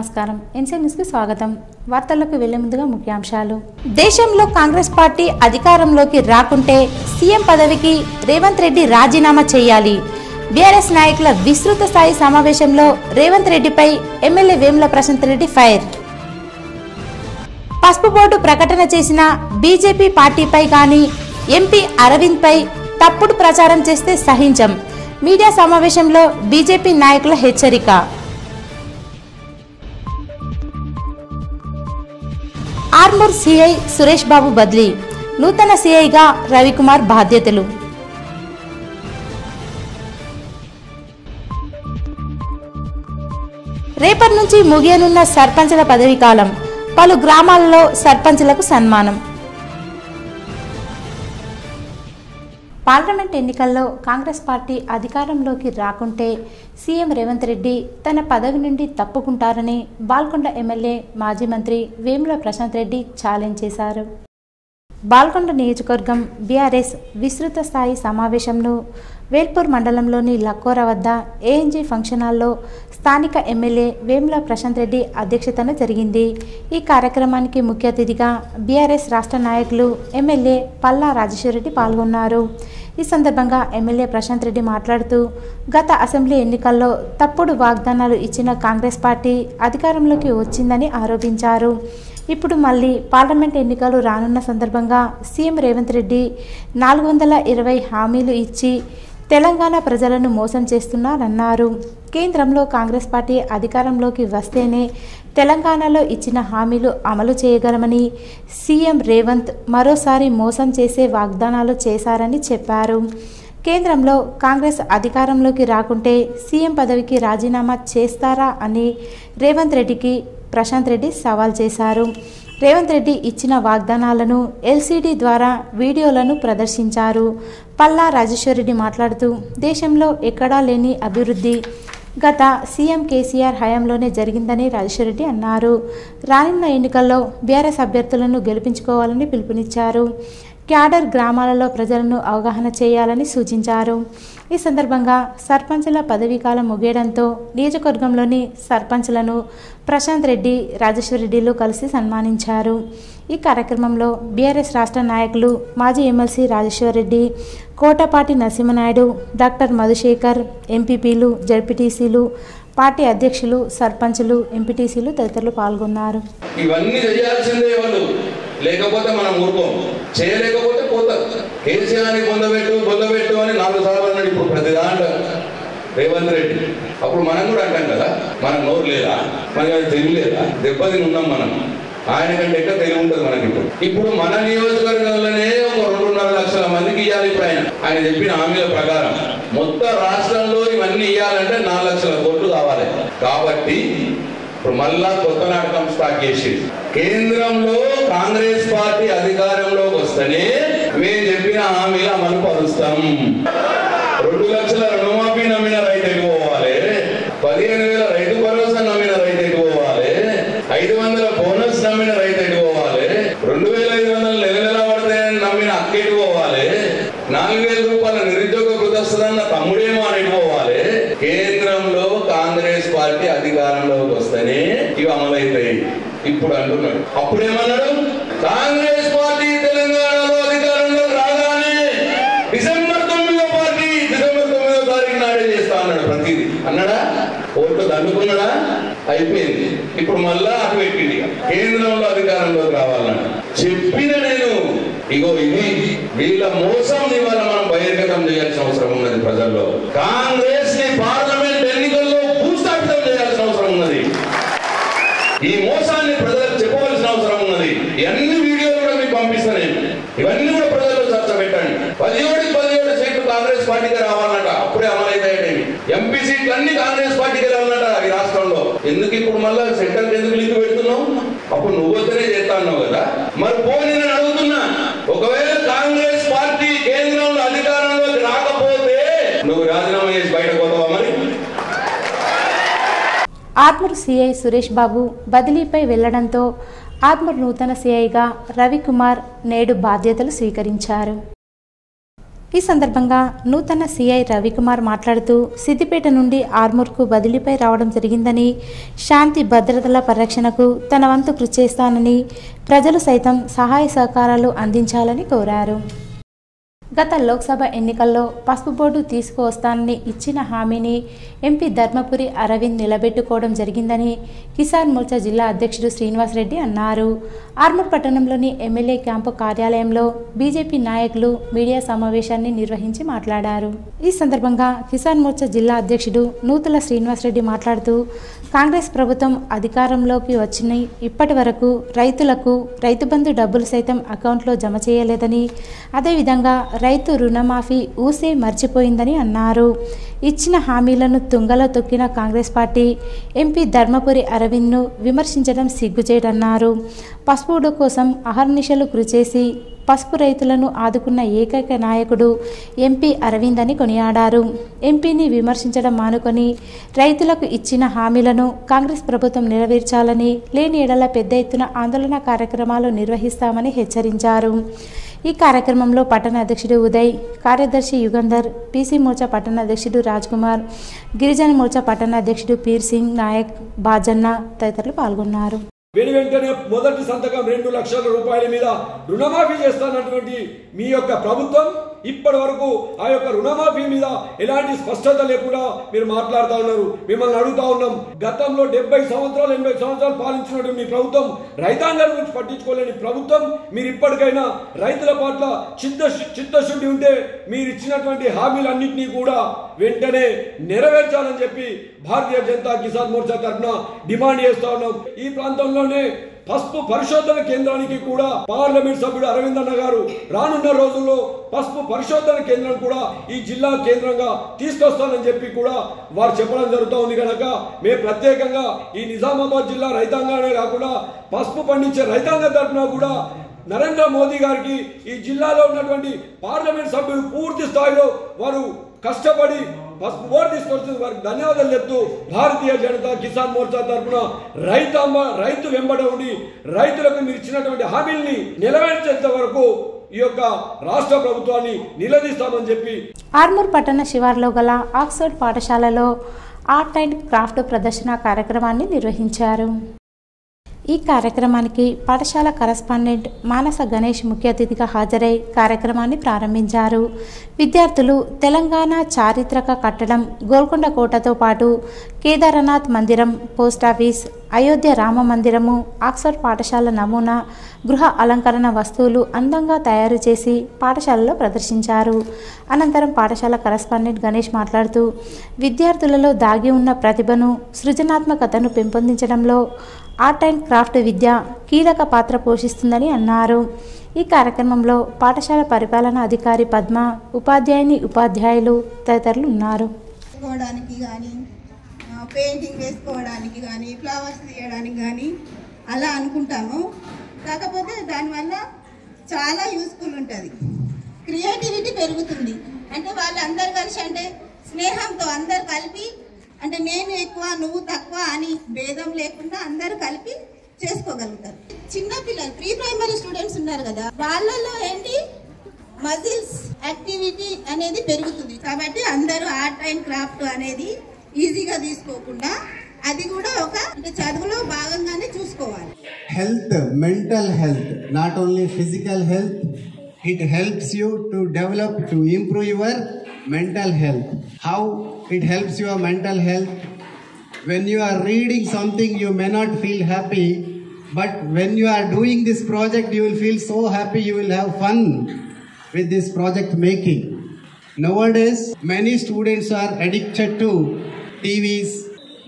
నమస్కారం NC news కి స్వాగతం వార్తలకు వెళ్లే ముందుగా ముఖ్యాంశాలు దేశంలో కాంగ్రెస్ పార్టీ అధికారంలోకి రాకుంటే సీఎం పదవికి రేవంత్ రెడ్డి రాజీనామా చేయాలి బీఆర్ఎస్ నాయకుల విస్తృత స్థాయి సమావేశంలో రేవంత్ రెడ్డిపై ఎమ్మెల్యే వేముల ప్రశాంత్ రెడ్డి ఫైర్ పసుపు బోర్డు ప్రకటన చేసిన బీజేపీ పార్టీపై గాని ఎంపీ అరవింద్ పై తప్పుడు ప్రచారం చేస్తే సహించం మీడియా సమావేశంలో బీజేపీ నాయకుల హెచ్చరిక ఆర్మూర్ సీఐ సురేష్ బాబు బదిలీ నూతన సీఐగా రవికుమార్ బాధ్యతలు రేపటి నుంచి ముగియనున్న సర్పంచుల పదవీ కాలం పలు గ్రామాలలో సర్పంచులకు సన్మానం పార్లమెంట్ ఎన్నికల్లో కాంగ్రెస్ పార్టీ అధికారంలోకి రాకుంటే సీఎం రేవంత్ రెడ్డి తన పదవి నుండి తప్పుకుంటారని బాల్కొండ ఎమ్మెల్యే మాజీ మంత్రి వేముల ప్రశాంత్ రెడ్డి ఛాలెంజ్ చేశారు బాల్కొండ నియోజకవర్గం బీఆర్ఎస్ విస్తృత స్థాయి సమావేశంను వేల్పూర్ మండలంలోని లక్కోర వద్ద ఏఎన్జీ ఫంక్షన్ హాల్లో స్థానిక ఎమ్మెల్యే వేముల ప్రశాంత్ రెడ్డి అధ్యక్షతన జరిగింది ఈ కార్యక్రమానికి ముఖ్య అతిథిగా బీఆర్ఎస్ రాష్ట్ర నాయకులు ఎమ్మెల్యే పల్లా రాజేశ్వరరెడ్డి పాల్గొన్నారు ఈ సందర్భంగా ఎమ్మెల్యే ప్రశాంత్ రెడ్డి మాట్లాడుతూ గత అసెంబ్లీ ఎన్నికల్లో తప్పుడు వాగ్దానాలు ఇచ్చిన కాంగ్రెస్ పార్టీ అధికారంలోకి వచ్చిందని ఆరోపించారు ఇప్పుడు మళ్ళీ పార్లమెంట్ ఎన్నికలు రానున్న సందర్భంగా సీఎం రేవంత్ రెడ్డి 420 హామీలు ఇచ్చి తెలంగాణ ప్రజలను మోసం చేస్తున్నారన్నారు కేంద్రంలో కాంగ్రెస్ పార్టీ అధికారంలోకి వస్తేనే తెలంగాణలో ఇచ్చిన హామీలు అమలు చేయగలమని సీఎం రేవంత్ మరోసారి మోసం చేసే వాగ్దానాలు చేశారని చెప్పారు కేంద్రంలో కాంగ్రెస్ అధికారంలోకి రాకుంటే సీఎం పదవికి రాజీనామా చేస్తారా అని రేవంత్ రెడ్డికి ప్రశాంత్ రెడ్డి సవాల్ చేశారు రేవంత్ రెడ్డి ఇచ్చిన వాగ్దానాలను ఎల్సీడీ ద్వారా వీడియోలను ప్రదర్శించారు పల్లా రాజేశ్వరరెడ్డి మాట్లాడుతూ దేశంలో ఎక్కడా లేని అభివృద్ధి గత సీఎం కేసీఆర్ హయాంలోనే జరిగిందని రాజేశ్వరరెడ్డి అన్నారు రానున్న ఎన్నికల్లో బీఆర్ఎస్ అభ్యర్థులను గెలిపించుకోవాలని పిలుపునిచ్చారు క్యాడర్ గ్రామాలలో ప్రజలను అవగాహన చేయాలని సూచించారు ఈ సందర్భంగా సర్పంచుల పదవీకాలం ముగియడంతో నియోజకవర్గంలోని సర్పంచ్లను ప్రశాంత్ రెడ్డి రాజేశ్వరరెడ్డిలు కలిసి సన్మానించారు ఈ కార్యక్రమంలో బీఆర్ఎస్ రాష్ట్ర నాయకులు మాజీ ఎమ్మెల్సీ రాజేశ్వరరెడ్డి కోటపాటి నరసింహనాయుడు డాక్టర్ మధుశేఖర్ ఎంపీపీలు జడ్పీటీసీలు పార్టీ అధ్యక్షులు సర్పంచులు ఎంపీటీసీలు తదితరులు పాల్గొన్నారు ఇవన్నీ చేయాల్సిందే వాళ్ళు లేకపోతే మనం ఊరుకోం చేయలేకపోతే పోతారు కేసీఆర్ని బొందబెట్టు అని 4 సార్లు అన్నాడు ఇప్పుడు ప్రతి దాంట్లో రేవంత్ రెడ్డి అప్పుడు మనం కూడా అంటాం కదా మనకు నోరు లేదా మనకి తెలివి లేదా దెబ్బతిని ఉన్నాం మనం ఆయన కంటే ఎక్కువ తెలివి ఉంటుంది మనకి ఇప్పుడు మన నియోజకవర్గంలోనే ఒక 2.5 లక్షల మందికి ఇవ్వాలి ఇప్పుడు ఆయన చెప్పిన హామీల ప్రకారం మొత్తం రాష్ట్రంలో ఇవన్నీ ఇవ్వాలంటే 4 లక్షల కోట్లు కావాలి కాబట్టి ఇప్పుడు మళ్ళా కొత్త నాటకం స్టార్ట్ చేసి కేంద్రంలో కాంగ్రెస్ పార్టీ అధికారంలోకి వస్తేనే మేము చెప్పిన హామీలు అమలు పరుస్తాం 2 లక్షల రుణమాఫీ నమ్మిన రైతు ఎటుపోవాలి 15,000 రైతు భరోసా నమ్మిన రైతు ఎటుపోవాలి 500 బోనస్ నమ్మిన రైతు ఎటుపోవాలి 2,500 నెల పడతాయని నమ్మిన అక్క ఎటుపోవాలి 4,000 రూపాయల నిరుద్యోగ వృద్ధస్తున్న తమ్ముడేమో అని ఎటుపోవాలి కేంద్రంలో కాంగ్రెస్ పార్టీ అధికారంలోకి వస్తేనే ఇవి అమలైతాయి ఇప్పుడు అంటున్నాడు అప్పుడేమన్నాడు కాంగ్రెస్ పార్టీ తెలంగాణలో అధికారంలోకి రాగానే డిసెంబర్ 9వ తారీఖు నాడే చేస్తా అన్నాడు ప్రతిదీ అన్నాడా ఓట్లు దండుకున్నాడా అయిపోయింది ఇప్పుడు మళ్ళా అటు పెట్టింది కేంద్రంలో అధికారంలోకి రావాలన్నాడు చెప్పిన నేను ఇగో ఇది వీళ్ళ మోసం ఇవాళ మనం బహిర్గతం చేయాల్సిన అవసరం ఉన్నది ప్రజల్లో కాంగ్రెస్ ని పార్లమెంట్ ఎన్నికల్లో భూస్థాపితం చేయాల్సిన అవసరం ఉన్నది ఈ మోసాన్ని ప్రజలకు చెప్పవలసిన అవసరం ఉన్నది అన్ని వీడియోలు కూడా మీకు పంపిస్తాను ఇవన్నీ కూడా ప్రజల్లో చర్చ పెట్టండి 17 సీట్లు కాంగ్రెస్ పార్టీకి రావాలన్నట అప్పుడే అమలైతాయండి ఎంపీ సీట్లు అన్ని కాంగ్రెస్ పార్టీకి రావాలన్నట ఈ రాష్ట్రంలో ఎందుకు ఇప్పుడు మళ్ళా సెంటర్ ఎందుకు లింక్ పెడుతున్నావు అప్పుడు నువ్వు వద్దనే చేస్తా అన్నావు కదా మరి పోనీ నేను అడుగుతున్నా ఒకవేళ కాంగ్రెస్ పార్టీ కేంద్రంలో అధికారంలోకి రాకపోతే నువ్వు రాజీనామా చేసి బయటకు పోతావా మరి ఆర్మూర్ సీఐ సురేష్ బాబు బదిలీపై వెళ్లడంతో ఆర్మూర్ నూతన సీఐగా రవికుమార్ నేడు బాధ్యతలు స్వీకరించారు ఈ సందర్భంగా నూతన సిఐ రవికుమార్ మాట్లాడుతూ సిద్దిపేట నుండి ఆర్మూర్కు బదిలీపై రావడం జరిగిందని, శాంతి భద్రతల పరిరక్షణకు తన వంతు కృషి చేస్తానని, ప్రజలు సైతం సహాయ సహకారాలు అందించాలని కోరారు. గత లోక్సభ ఎన్నికల్లో పసుపు బోర్డు తీసుకువస్తానని ఇచ్చిన హామీని ఎంపీ ధర్మపురి అరవింద్ నిలబెట్టుకోవడం జరిగిందని కిసాన్ మోర్చా జిల్లా అధ్యక్షుడు శ్రీనివాసరెడ్డి అన్నారు. ఆర్మూర్ పట్టణంలోని ఎమ్మెల్యే క్యాంపు కార్యాలయంలో బీజేపీ నాయకులు మీడియా సమావేశాన్ని నిర్వహించి మాట్లాడారు. ఈ సందర్భంగా కిసాన్ మోర్చా జిల్లా అధ్యక్షుడు నూతుల శ్రీనివాసరెడ్డి మాట్లాడుతూ, కాంగ్రెస్ ప్రభుత్వం అధికారంలోకి వచ్చిన ఇప్పటి వరకు రైతులకు రైతు బంధు డబ్బులు సైతం అకౌంట్లో జమ చేయలేదని, అదేవిధంగా రైతు రుణమాఫీ ఊసే మర్చిపోయిందని అన్నారు. ఇచ్చిన హామీలను తుంగలో తొక్కిన కాంగ్రెస్ పార్టీ ఎంపీ ధర్మపురి అరవింద్ను విమర్శించడం సిగ్గుచేటన్నారు. పసుపు కోసం అహర్నిశలు కృషి చేసి పసుపు రైతులను ఆదుకున్న ఏకైక నాయకుడు ఎంపీ అరవింద్ అని కొనియాడారు. ఎంపీని విమర్శించడం మానుకొని రైతులకు ఇచ్చిన హామీలను కాంగ్రెస్ ప్రభుత్వం నెరవేర్చాలని, లేని ఎడల పెద్ద ఎత్తున ఆందోళన కార్యక్రమాలు నిర్వహిస్తామని హెచ్చరించారు. ఈ కార్యక్రమంలో పట్టణ అధ్యక్షుడు ఉదయ్, కార్యదర్శి యుగంధర్, పీసీ మోర్చా పట్టణ అధ్యక్షుడు రాజ్ కుమార్, గిరిజన మోర్చా పట్టణ అధ్యక్షుడు పీర్ సింగ్ నాయక్, బాజన్న తదితరులు పాల్గొన్నారు. వెంటనే మొదటి సంతకం 2 లక్షల రూపాయల మీద రుణమాఫీ చేస్తానటువంటి మీ యొక్క ప్రభుత్వం ఇప్పటి వరకు ఆ యొక్క రుణమాఫీ మీద ఎలాంటి స్పష్టత లేకుండా మీరు మాట్లాడుతూ ఉన్నారు. మిమ్మల్ని అడుగుతా ఉన్నాం, గతంలో 70 సంవత్సరాలు 80 సంవత్సరాలు పాలించినటువంటి మీ ప్రభుత్వం రైతాంగం గురించి పట్టించుకోలేని ప్రభుత్వం, మీరు ఇప్పటికైనా రైతుల పట్ల చిత్తశుద్ధి ఉంటే మీరు ఇచ్చినటువంటి హామీలన్నింటినీ కూడా వెంటనే నెరవేర్చాలని చెప్పి భారతీయ జనతా కిసాన్ మోర్చా తరఫున డిమాండ్ చేస్తా ఉన్నాం. ఈ ప్రాంతంలోనే పసుపు పరిశోధన కేంద్రానికి కూడా పార్లమెంట్ సభ్యుడు అరవింద్ అన్న గారు రానున్న రోజుల్లో పసుపు పరిశోధన కేంద్రం కూడా ఈ జిల్లా కేంద్రంగా తీసుకొస్తానని చెప్పి కూడా వారు చెప్పడం జరుగుతూ ఉంది. కనుక మేము ప్రత్యేకంగా ఈ నిజామాబాద్ జిల్లా రైతాంగానే కాకుండా పసుపు పండించే రైతాంగం తరఫున కూడా నరేంద్ర మోదీ గారికి ఈ జిల్లాలో ఉన్నటువంటి పార్లమెంట్ సభ్యులు పూర్తి స్థాయిలో వారు కష్టపడి పసుపు బోర్డు తీసుకొచ్చిన వారికి ధన్యవాదాలు చెప్తూ భారతీయ జనతా కిసాన్ మోర్చా తరఫున రైతు వెంబడ ఉండి రైతులకు మీరు ఇచ్చినటువంటి హామీల్ని నెరవేర్చేంత వరకు ఈ యొక్క రాష్ట్ర ప్రభుత్వాన్ని నిలదీస్తామని చెప్పి ఆర్మూర్ పట్టణ శివార్లో గల ఆక్స్ఫర్డ్ పాఠశాలలో ఆర్ట్ అండ్ క్రాఫ్ట్ ప్రదర్శన కార్యక్రమాన్ని నిర్వహించారు. ఈ కార్యక్రమానికి పాఠశాల కరస్పాండెంట్ మానస గణేష్ ముఖ్య అతిథిగా హాజరై కార్యక్రమాన్ని ప్రారంభించారు. విద్యార్థులు తెలంగాణ చారిత్రక కట్టడం గోల్కొండ కోటతో పాటు కేదారనాథ్ మందిరం, పోస్టాఫీస్, అయోధ్య రామ మందిరము, ఆక్స్ఫర్డ్ పాఠశాల నమూనా గృహ అలంకరణ వస్తువులు అందంగా తయారు చేసి పాఠశాలలో ప్రదర్శించారు. అనంతరం పాఠశాల కరస్పాండెంట్ గణేష్ మాట్లాడుతూ, విద్యార్థులలో దాగి ఉన్న ప్రతిభను, సృజనాత్మకతను పెంపొందించడంలో ఆర్ట్ అండ్ క్రాఫ్ట్ విద్య కీలక పాత్ర పోషిస్తుందని అన్నారు. ఈ కార్యక్రమంలో పాఠశాల పరిపాలన అధికారి పద్మ, ఉపాధ్యాయులు తదితరులు ఉన్నారు. పెయింటింగ్ వేసుకోవడానికి కానీ, ఫ్లవర్స్ తీయడానికి కానీ అలా అనుకుంటాము. కాకపోతే దానివల్ల చాలా యూస్ఫుల్ ఉంటుంది, క్రియేటివిటీ పెరుగుతుంది. అంటే వాళ్ళందరూ కలిసి అంటే స్నేహంతో అందరు కలిపి, అంటే నేను ఎక్కువ నువ్వు తక్కువ అని భేదం లేకుండా అందరు కలిపి చేసుకోగలుగుతారు. చిన్నపిల్లలు ప్రీ ప్రైమరీ స్టూడెంట్స్ ఉన్నారు కదా, వాళ్ళలో ఏంటి మజిల్స్ యాక్టివిటీ అనేది పెరుగుతుంది. కాబట్టి అందరూ ఆర్ట్ అండ్ క్రాఫ్ట్ అనేది ఈజీగా తీసుకోకుండా అది కూడా ఒక అంటే చదువులో భాగంగానే చూసుకోవాలి. Health, mental health, not only physical health, it helps you to develop, to improve your mental health. How it helps your mental health? When you are reading something, you may not feel happy, but when you are doing this project, you will feel so happy, you will have fun with this project making. Nowadays, many students are addicted to TVs,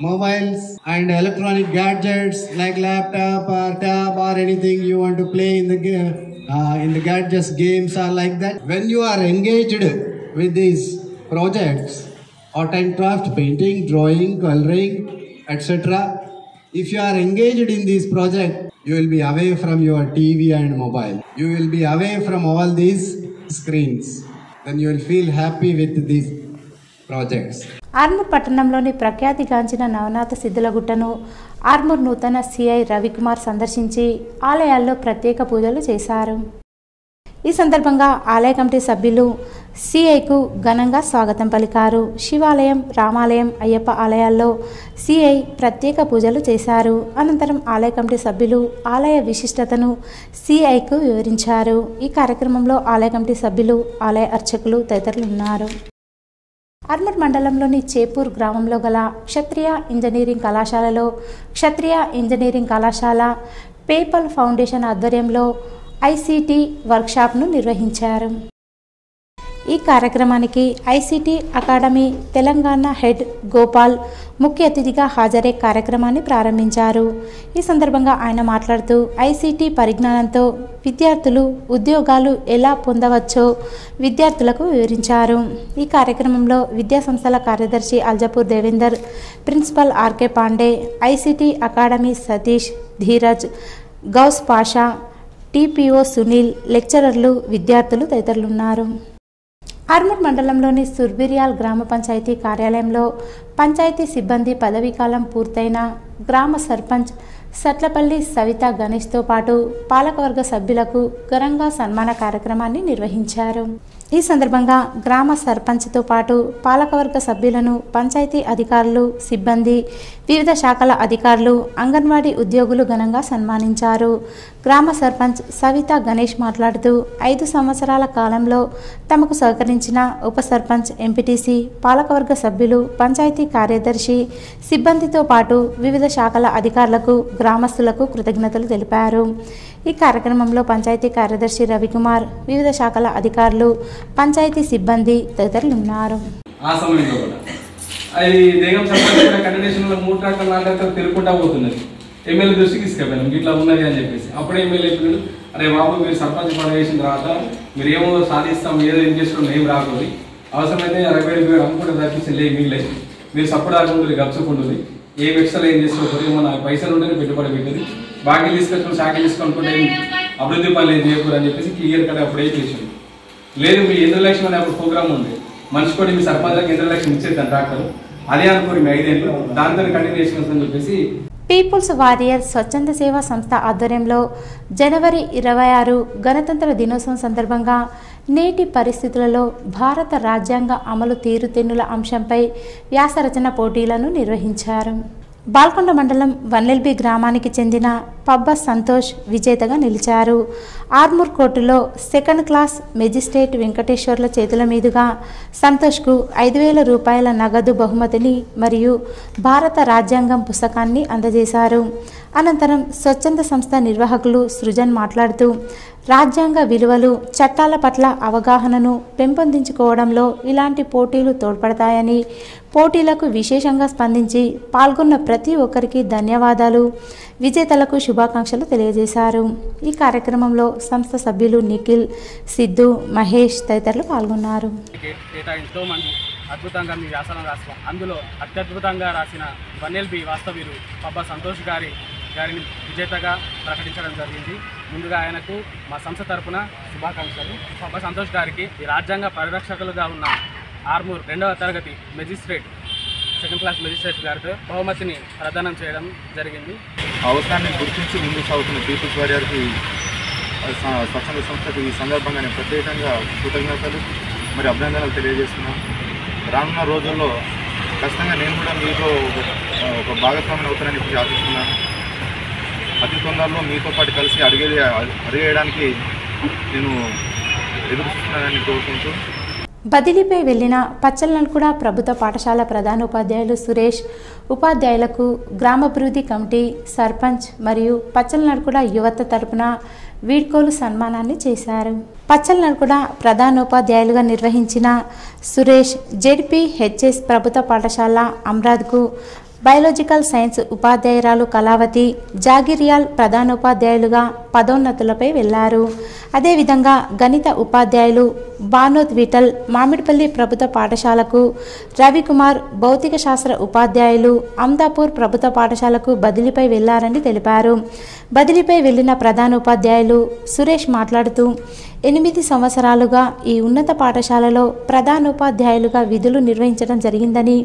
mobiles and electronic gadgets like laptop or tab or anything you want to play in the gadgets, games or like that. When you are engaged with these projects, art and craft, painting, drawing, coloring, etc., if you are engaged in this project, you will be away from your TV and mobile. You will be away from all these screens. Then you will feel happy with these projects. Armoor పట్టణంలోని ప్రఖ్యాతిగాంచిన నవనాథ సిద్ధులగుట్టను ఆర్మూర్ నూతన CI Ravikumar సందర్శించి ఆలయాల్లో ప్రత్యేక పూజలు చేశారు. ఈ సందర్భంగా ఆలయ కమిటీ సభ్యులు సిఐకు ఘనంగా స్వాగతం పలికారు. శివాలయం, రామాలయం, అయ్యప్ప ఆలయాల్లో సిఐ ప్రత్యేక పూజలు చేశారు. అనంతరం ఆలయ కమిటీ సభ్యులు ఆలయ విశిష్టతను సిఐకు వివరించారు. ఈ కార్యక్రమంలో ఆలయ కమిటీ సభ్యులు, ఆలయ అర్చకులు తదితరులు ఉన్నారు. ఆర్మూర్ మండలంలోని చేపూర్ గ్రామంలో గల క్షత్రియ ఇంజనీరింగ్ కళాశాలలో క్షత్రియ ఇంజనీరింగ్ కళాశాల పేపల్ ఫౌండేషన్ ఆధ్వర్యంలో ఐసీటీ వర్క్షాప్ను నిర్వహించారు. ఈ కార్యక్రమానికి ICT academy Telangana head Gopal ముఖ్య అతిథిగా హాజరై కార్యక్రమాన్ని ప్రారంభించారు. ఈ సందర్భంగా ఆయన మాట్లాడుతూ ఐసీటీ పరిజ్ఞానంతో విద్యార్థులు ఉద్యోగాలు ఎలా పొందవచ్చో విద్యార్థులకు వివరించారు. ఈ కార్యక్రమంలో విద్యాసంస్థల కార్యదర్శి Aljapur Devender, principal RK Pandey, ICT academy Satish, Dheeraj, Ghouse Pasha, TPO Sunil, లెక్చరర్లు, విద్యార్థులు తదితరులు ఉన్నారు. ఆర్మూర్ మండలంలోని సుర్బిరియాల్ గ్రామ పంచాయతీ కార్యాలయంలో పంచాయతీ సిబ్బంది పదవీకాలం పూర్తయిన గ్రామ సర్పంచ్ సట్లపల్లి సవిత గణేష్తో పాటు పాలకవర్గ సభ్యులకు ఘనంగా సన్మాన కార్యక్రమాన్ని నిర్వహించారు. ఈ సందర్భంగా గ్రామ సర్పంచ్తో పాటు పాలకవర్గ సభ్యులను పంచాయతీ అధికారులు, సిబ్బంది, వివిధ శాఖల అధికారులు, అంగన్వాడీ ఉద్యోగులు ఘనంగా సన్మానించారు. గ్రామ సర్పంచ్ సవిత గణేష్ మాట్లాడుతూ 5 సంవత్సరాల కాలంలో తమకు సహకరించిన ఉప సర్పంచ్, ఎంపీటీసీ, పాలకవర్గ సభ్యులు, పంచాయతీ కార్యదర్శి, సిబ్బందితో పాటు వివిధ శాఖల అధికారులకు, గ్రామస్తులకు కృతజ్ఞతలు తెలిపారు. ఈ కార్యక్రమంలో పంచాయతీ కార్యదర్శి రవికుమార్, వివిధ శాఖల అధికారులు, పంచాయతీ సిబ్బంది తదితరులు ఉన్నారు. ఆ సమయంలో కూడా అది దేగం సర్పంచ్ కంటిన్యూషన్లో 3 ట్రాక్టర్లు 4 ట్రాక్టర్లు తిరుగుకుంటా పోతున్నది. ఎమ్మెల్యే దృష్టికి తీసుకెళ్ళాను, ఇట్లా ఉన్నది అని చెప్పేసి. అప్పుడే ఎమ్మెల్యే చెప్పాడు, అరే బాబు మీరు సర్పంచ్ పదవి వేసిన తర్వాత మీరు ఏమో సాధిస్తాం, ఏదో ఏం చేస్తున్నాం, ఏం రాకూడదు, అవసరమైతే 60,000 అమ్ముకుంటే తప్పించి లేదు మీలే, మీరు సపోర్ట్ ఆకుండా గప్చుకుంటుంది, ఏం ఎక్స్ట్రా ఏం చేసుకోకూడదు, ఏమో నాకు పైసలు ఉంటేనే పెట్టుబడి పెట్టింది, బాకీ తీసుకొచ్చుకుని శాఖలు తీసుకొనుకుంటే అభివృద్ధి పనులు ఏం చేయకూడదు అని చెప్పేసి క్లియర్ కట్ అప్పుడే చేసింది. లేదు మీ 8 లక్షలు అనే అప్పుడు ప్రోగ్రామ్ ఉంది, మనిషి కూడా మీ సర్పంచ్కి 8 లక్షలు ఇచ్చేద్దాం ట్రాక్టర్, అదే అనుకోని మీ 5 ఏళ్ళు దాంతో కంటిన్యూషన్ అని చెప్పేసి పీపుల్స్ వారియర్ స్వచ్ఛంద సేవా సంస్థ ఆధ్వర్యంలో జనవరి 26 గణతంత్ర దినోత్సవం సందర్భంగా నేటి పరిస్థితులలో భారత రాజ్యాంగ అమలు తీరుతెన్నుల అంశంపై వ్యాసరచన పోటీలను నిర్వహించారు. బాల్కొండ మండలం వన్నెల్బి గ్రామానికి చెందిన పబ్బ సంతోష్ విజేతగా నిలిచారు. ఆర్మూర్ కోర్టులో 2nd క్లాస్ మెజిస్ట్రేట్ వెంకటేశ్వర్ల చేతుల మీదుగా సంతోష్కు 5,000 రూపాయల నగదు బహుమతిని మరియు భారత రాజ్యాంగం పుస్తకాన్ని అందజేశారు. అనంతరం స్వచ్ఛంద సంస్థ నిర్వాహకులు సృజన్ మాట్లాడుతూ రాజ్యాంగ విలువలు, చట్టాల పట్ల అవగాహనను పెంపొందించుకోవడంలో ఇలాంటి పోటీలు తోడ్పడతాయని, పోటీలకు విశేషంగా స్పందించి పాల్గొన్న ప్రతి ఒక్కరికి ధన్యవాదాలు, విజేతలకు శుభాకాంక్షలు తెలియజేశారు. ఈ కార్యక్రమంలో సంస్థ సభ్యులు నిఖిల్, సిద్ధు, మహేష్ తదితరులు పాల్గొన్నారు. అద్భుతంగా మీ వ్యాసాలను రాసిన అందులో అత్యద్భుతంగా రాసిన వన్నెల్బి వాస్తవ్యులు పబ్బ సంతోష్ గారిని విజేతగా ప్రకటించడం జరిగింది. ముందుగా ఆయనకు మా సంస్థ తరపున శుభాకాంక్షలు. పబ్బ సంతోష్ గారికి ఈ రాజ్యాంగ పరిరక్షకులుగా ఉన్న ఆర్మూర్ 2వ తరగతి మెజిస్ట్రేట్ 2nd క్లాస్ మెజిస్ట్రేట్ గారితో బహుమతిని ప్రదానం చేయడం జరిగింది. అవసరాన్ని గుర్తించి ముందుకు సాగుతున్న పీపుల్స్ వారియర్కి స్వచ్ఛంద సంస్థకు ఈ సందర్భంగా నేను ప్రత్యేకంగా కృతజ్ఞతలు మరి అభినందనలు తెలియజేస్తున్నాను. రానున్న రోజుల్లో ఖచ్చితంగా నేను కూడా మీతో ఒక భాగస్వామ్యం అవుతానని ఇప్పుడు ఆశిస్తున్నాను. అతి తొందరలో మీతో పాటు కలిసి అడిగేయడానికి నేను ఎదురు చూస్తున్నానని కోరుకుంటూ బదిలీపై వెళ్లిన పచ్చలనల్కుడ ప్రభుత్వ పాఠశాల ప్రధానోపాధ్యాయులు సురేష్, ఉపాధ్యాయులకు గ్రామాభివృద్ధి కమిటీ, సర్పంచ్ మరియు పచ్చలనల్కుడ యువత తరపున వీడ్కోలు సన్మానాన్ని చేశారు. పచ్చలనల్కుడ ప్రధానోపాధ్యాయులుగా నిర్వహించిన సురేష్ జెడ్పీహెచ్ఎస్ ప్రభుత్వ పాఠశాల అమ్రాద్కు బయాలజికల్ సైన్స్ ఉపాధ్యాయురాలు కళావతి, జాగిరియాల్ ప్రధానోపాధ్యాయులుగా పదోన్నతులపై వెళ్లారు. అదేవిధంగా గణిత ఉపాధ్యాయులు బానోత్ విఠల్ మామిడిపల్లి ప్రభుత్వ పాఠశాలకు, రవికుమార్ భౌతిక శాస్త్ర ఉపాధ్యాయులు అమ్దాపూర్ ప్రభుత్వ పాఠశాలకు బదిలీపై వెళ్లారని తెలిపారు. బదిలీపై వెళ్లిన ప్రధానోపాధ్యాయులు సురేష్ మాట్లాడుతూ 8 సంవత్సరాలుగా ఈ ఉన్నత పాఠశాలలో ప్రధానోపాధ్యాయులుగా విధులు నిర్వహించడం జరిగిందని,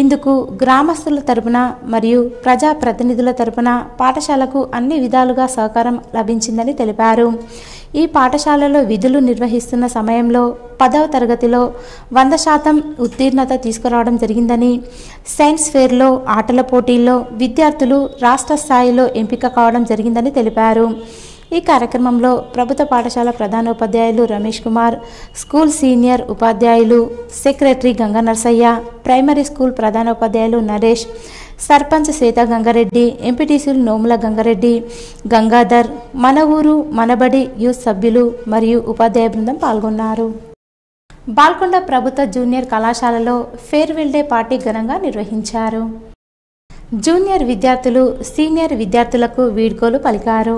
ఇందుకు గ్రామస్తుల తరపున మరియు ప్రజాప్రతినిధుల తరపున పాఠశాలకు అన్ని విధాలుగా సహకారం లభించిందని తెలిపారు. ఈ ఈ పాఠశాలలో విధులు నిర్వహిస్తున్న సమయంలో 10వ తరగతిలో 100% ఉత్తీర్ణత తీసుకురావడం జరిగిందని, సైన్స్ ఫేర్లో, ఆటల పోటీల్లో విద్యార్థులు రాష్ట్ర స్థాయిలో ఎంపిక కావడం జరిగిందని తెలిపారు. ఈ కార్యక్రమంలో ప్రభుత్వ పాఠశాల ప్రధానోపాధ్యాయులు రమేష్ కుమార్, స్కూల్ సీనియర్ ఉపాధ్యాయులు, secretary Ganga Narsaiah, primary school ప్రధానోపాధ్యాయులు నరేష్, సర్పంచ్ శ్వేత గంగారెడ్డి, ఎంపీటీసీలు నోముల గంగారెడ్డి, గంగాధర్, మన ఊరు మనబడి యూత్ సభ్యులు మరియు ఉపాధ్యాయ బృందం పాల్గొన్నారు. బాల్కొండ ప్రభుత్వ జూనియర్ కళాశాలలో ఫేర్వెల్ డే పార్టీ ఘనంగా నిర్వహించారు. జూనియర్ విద్యార్థులు సీనియర్ విద్యార్థులకు వీడ్కోలు పలికారు.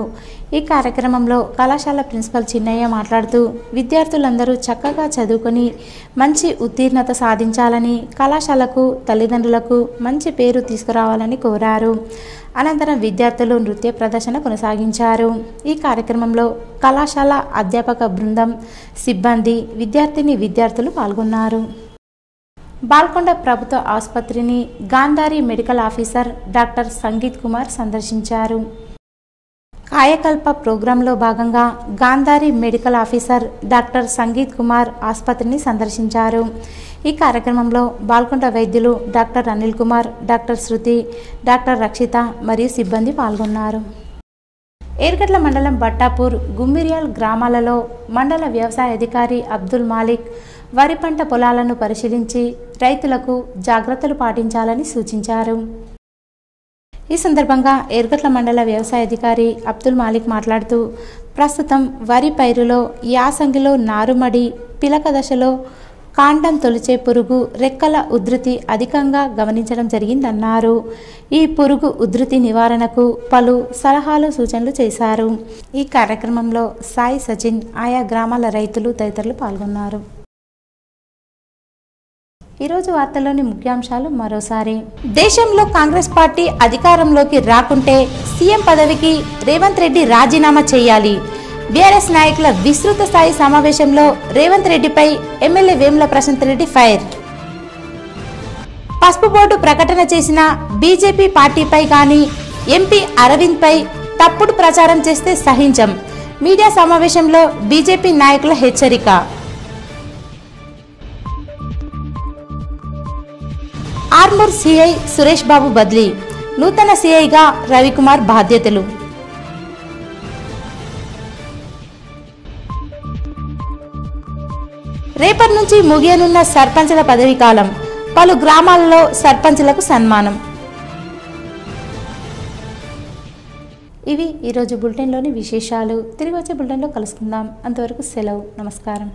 ఈ కార్యక్రమంలో కళాశాల ప్రిన్సిపల్ చిన్నయ్య మాట్లాడుతూ విద్యార్థులందరూ చక్కగా చదువుకొని మంచి ఉత్తీర్ణత సాధించాలని, కళాశాలకు తల్లిదండ్రులకు మంచి పేరు తీసుకురావాలని కోరారు. అనంతరం విద్యార్థులు నృత్య ప్రదర్శన కొనసాగించారు. ఈ కార్యక్రమంలో కళాశాల అధ్యాపక బృందం, సిబ్బంది, విద్యార్థులు పాల్గొన్నారు. బాల్కొండ ప్రభుత్వ ఆసుపత్రిని Gandhari medical officer doctor sangeet Kumar సందర్శించారు. కాయకల్ప ప్రోగ్రాంలో భాగంగా Gandhari medical officer doctor sangeet Kumar ఆసుపత్రిని సందర్శించారు. ఈ కార్యక్రమంలో బాల్కొండ వైద్యులు డాక్టర్ అనిల్ కుమార్, డాక్టర్ శృతి, డాక్టర్ రక్షిత మరియు సిబ్బంది పాల్గొన్నారు. ఏర్గడ్ల మండలం బట్టాపూర్, గుమ్మిరియాల్ గ్రామాలలో మండల వ్యవసాయ అధికారి అబ్దుల్ మాలిక్ వరి పంట పొలాలను పరిశీలించి రైతులకు జాగ్రత్తలు పాటించాలని సూచించారు. ఈ సందర్భంగా ఏర్గట్ల మండల వ్యవసాయ అధికారి అబ్దుల్ మాలిక్ మాట్లాడుతూ ప్రస్తుతం వరి పైరులో యాసంగిలో నారుమడి, పిలక దశలో కాండం తొలిచే పురుగు, రెక్కల ఉధృతి అధికంగా గమనించడం జరిగిందన్నారు. ఈ పురుగు ఉధృతి నివారణకు పలు సలహాలు, సూచనలు చేశారు. ఈ కార్యక్రమంలో సాయి సచిన్, ఆయా గ్రామాల రైతులు తదితరులు పాల్గొన్నారు. ఈరోజు వార్తల్లోని ముఖ్యాంశాలు మరోసారి. దేశంలో కాంగ్రెస్ పార్టీ అధికారంలోకి రాకుంటే సీఎం పదవికి రేవంత్ రెడ్డి రాజీనామా చేయాలి. బీఆర్ఎస్ నాయకుల విస్తృత స్థాయి సమావేశంలో రేవంత్ రెడ్డిపై ఎమ్మెల్యే వేముల ప్రశాంత్ రెడ్డి ఫైర్. పసుపు బోర్డు ప్రకటన చేసిన బీజేపీ పార్టీపై గాని ఎంపీ అరవింద్ పై తప్పుడు ప్రచారం చేస్తే సహించం. మీడియా సమావేశంలో బీజేపీ నాయకుల హెచ్చరిక. ఆర్మూర్ సిఐ సురేష్ బాబు బదిలీ, నూతన సిఐగా రవికుమార్ బాధ్యతలు. రేపటి నుంచి ముగియనున్న సర్పంచుల పదవీ కాలం, పలు గ్రామాలలో సర్పంచులకు సన్మానం. ఇవి ఈరోజు బులెటిన్లోని విశేషాలు. తిరిగి వచ్చే బులెటిన్లో కలుసుకుందాం. అంతవరకు సెలవు. నమస్కారం.